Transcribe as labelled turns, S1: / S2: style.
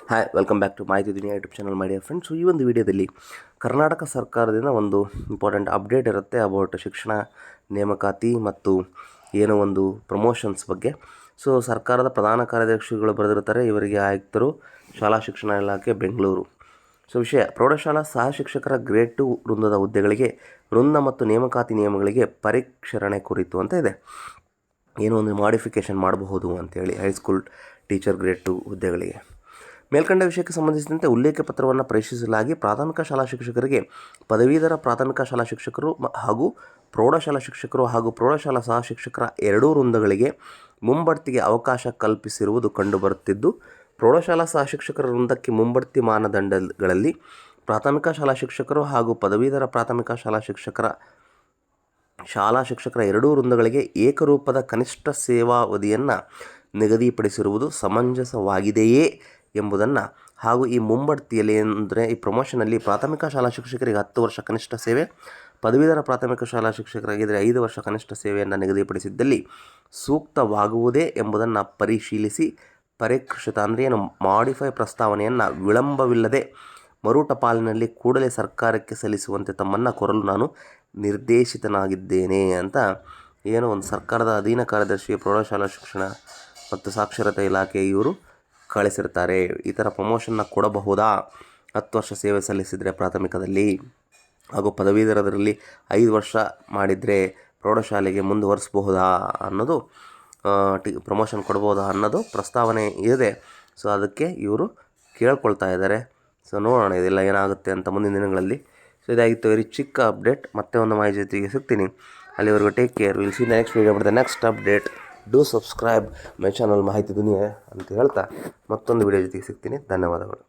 S1: Hi, welcome back to Mahithi Duniya YouTube channel my dear friends. ಈ ಒಂದು ವಿಡಿಯೋದಲ್ಲಿ ಕರ್ನಾಟಕ ಸರ್ಕಾರದಿಂದ ಒಂದು ಇಂಪಾರ್ಟೆಂಟ್ ಅಪ್ಡೇಟ್ ಇರುತ್ತೆ ಅಬೌಟ್ ಶಿಕ್ಷಣ ನೇಮಕಾತಿ ಮತ್ತು ಏನೋ ಒಂದು ಪ್ರಮೋಷನ್ಸ್ ಬಗ್ಗೆ. ಸೊ ಸರ್ಕಾರದ ಪ್ರಧಾನ ಕಾರ್ಯದರ್ಶಿಗಳು ಬರೆದಿರ್ತಾರೆ, ಇವರಿಗೆ ಆಯುಕ್ತರು, ಶಾಲಾ ಶಿಕ್ಷಣ ಇಲಾಖೆ, ಬೆಂಗಳೂರು. ಸೊ ವಿಷಯ: ಪ್ರೌಢಶಾಲಾ ಸಹ ಶಿಕ್ಷಕರ ಗ್ರೇಡ್ 2 ವೃಂದದ ಹುದ್ದೆಗಳಿಗೆ ವೃಂದ ಮತ್ತು ನೇಮಕಾತಿ ನಿಯಮಗಳಿಗೆ ಪರಿಷ್ಕರಣೆ ಕುರಿತು ಅಂತ ಇದೆ. ಏನೋ ಒಂದು ಮಾಡಿಫಿಕೇಷನ್ ಮಾಡಬಹುದು ಅಂತೇಳಿ ಹೈಸ್ಕೂಲ್ ಟೀಚರ್ ಗ್ರೇಡ್ 2 ಹುದ್ದೆಗಳಿಗೆ. ಮೇಲ್ಕಂಡ ವಿಷಯಕ್ಕೆ ಸಂಬಂಧಿಸಿದಂತೆ ಉಲ್ಲೇಖ ಪತ್ರವನ್ನು ಪರಿಶೀಲಿಸಲಾಗಿ ಪ್ರಾಥಮಿಕ ಶಾಲಾ ಶಿಕ್ಷಕರಿಗೆ ಪದವೀಧರ ಪ್ರಾಥಮಿಕ ಶಾಲಾ ಶಿಕ್ಷಕರು ಹಾಗೂ ಪ್ರೌಢಶಾಲಾ ಶಿಕ್ಷಕರು ಹಾಗೂ ಪ್ರೌಢಶಾಲಾ ಸಹ ಶಿಕ್ಷಕರ ಎರಡೂ ವೃಂದಗಳಿಗೆ ಮುಂಬಡ್ತಿಗೆ ಅವಕಾಶ ಕಲ್ಪಿಸಿರುವುದು ಕಂಡುಬರುತ್ತಿದ್ದು, ಪ್ರೌಢಶಾಲಾ ಸಹ ಶಿಕ್ಷಕರ ವೃಂದಕ್ಕೆ ಮುಂಬಡ್ತಿ ಮಾನದಂಡಗಳಲ್ಲಿ ಪ್ರಾಥಮಿಕ ಶಾಲಾ ಶಿಕ್ಷಕರು ಹಾಗೂ ಪದವೀಧರ ಪ್ರಾಥಮಿಕ ಶಾಲಾ ಶಿಕ್ಷಕರ ಎರಡೂ ವೃಂದಗಳಿಗೆ ಏಕರೂಪದ ಕನಿಷ್ಠ ಸೇವಾವಧಿಯನ್ನು ನಿಗದಿಪಡಿಸಿರುವುದು ಸಮಂಜಸವಾಗಿದೆಯೇ ಎಂಬುದನ್ನು ಹಾಗೂ ಈ ಮುಂಬಡ್ತಿಯಲ್ಲಿ ಅಂದರೆ ಈ ಪ್ರಮೋಷನಲ್ಲಿ ಪ್ರಾಥಮಿಕ ಶಾಲಾ ಶಿಕ್ಷಕರಿಗೆ 10 ವರ್ಷ ಕನಿಷ್ಠ ಸೇವೆ, ಪದವೀಧರ ಪ್ರಾಥಮಿಕ ಶಾಲಾ ಶಿಕ್ಷಕರಾಗಿದ್ದರೆ 5 ವರ್ಷ ಕನಿಷ್ಠ ಸೇವೆಯನ್ನು ನಿಗದಿಪಡಿಸಿದ್ದಲ್ಲಿ ಸೂಕ್ತವಾಗುವುದೇ ಎಂಬುದನ್ನು ಪರಿಶೀಲಿಸಿ ಪರಿಷ್ಕೃತ ಮಾಡಿಫೈ ಪ್ರಸ್ತಾವನೆಯನ್ನು ವಿಳಂಬವಿಲ್ಲದೆ ಮರು ಟಪಾಲಿನಲ್ಲಿ ಕೂಡಲೇ ಸರ್ಕಾರಕ್ಕೆ ಸಲ್ಲಿಸುವಂತೆ ತಮ್ಮನ್ನು ಕೋರಲು ನಾನು ನಿರ್ದೇಶಿತನಾಗಿದ್ದೇನೆ ಅಂತ ಏನೋ ಒಂದು ಸರ್ಕಾರದ ಅಧೀನ ಕಾರ್ಯದರ್ಶಿ ಪ್ರೌಢಶಾಲಾ ಶಿಕ್ಷಣ ಮತ್ತು ಸಾಕ್ಷರತಾ ಇಲಾಖೆ ಇವರು ಕಳಿಸಿರ್ತಾರೆ. ಈ ಥರ ಪ್ರಮೋಷನ್ನ ಕೊಡಬಹುದಾ 10 ವರ್ಷ ಸೇವೆ ಸಲ್ಲಿಸಿದರೆ ಪ್ರಾಥಮಿಕದಲ್ಲಿ, ಹಾಗೂ ಪದವೀಧರರಲ್ಲಿ 5 ವರ್ಷ ಮಾಡಿದರೆ ಪ್ರೌಢಶಾಲೆಗೆ ಮುಂದುವರಿಸಬಹುದಾ ಅನ್ನೋದು, ಪ್ರಮೋಷನ್ ಕೊಡ್ಬೋದಾ ಅನ್ನೋದು ಪ್ರಸ್ತಾವನೆ ಇದೆ. ಸೊ ಅದಕ್ಕೆ ಇವರು ಕೇಳ್ಕೊಳ್ತಾ ಇದ್ದಾರೆ. ಸೊ ನೋಡೋಣ ಇದೆಲ್ಲ ಏನಾಗುತ್ತೆ ಅಂತ ಮುಂದಿನ ದಿನಗಳಲ್ಲಿ. ಸೊ ಇದಾಗಿತ್ತು ವೆರಿ ಚಿಕ್ಕ ಅಪ್ಡೇಟ್. ಮತ್ತೆ ಒಂದು ಮಾಹಿತಿ ಜೊತೆಗೆ ಸಿಗ್ತೀನಿ. ಅಲ್ಲಿವರೆಗೂ take care. Will see next video but the next update. Do subscribe my channel ಮಾಹಿತಿ ದುನಿಯಾ ಅಂತ ಹೇಳ್ತಾ ಮತ್ತೊಂದು ವಿಡಿಯೋ ಜೊತೆಗೆ ಸಿಗ್ತೀನಿ. ಧನ್ಯವಾದಗಳು.